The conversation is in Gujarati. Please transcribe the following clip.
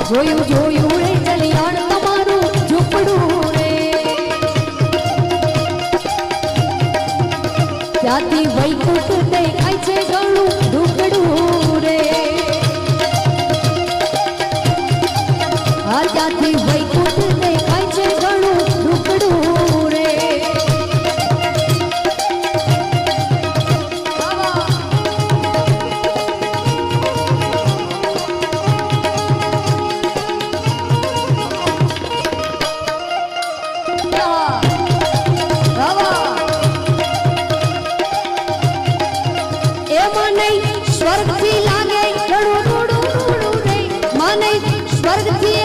જોયું જોયું રે ચલિયાણ તમારું ઝૂંપડું રે ત્યાંથી વૈકુંઠ દેખાય છે ઘણું ઢુકડું રે ત્યાંથી વૈકુંઠ દેખાય છે ઘણું ઢુકડું રે સ્વર્ગ થી લાગે સ્વર્ગ થી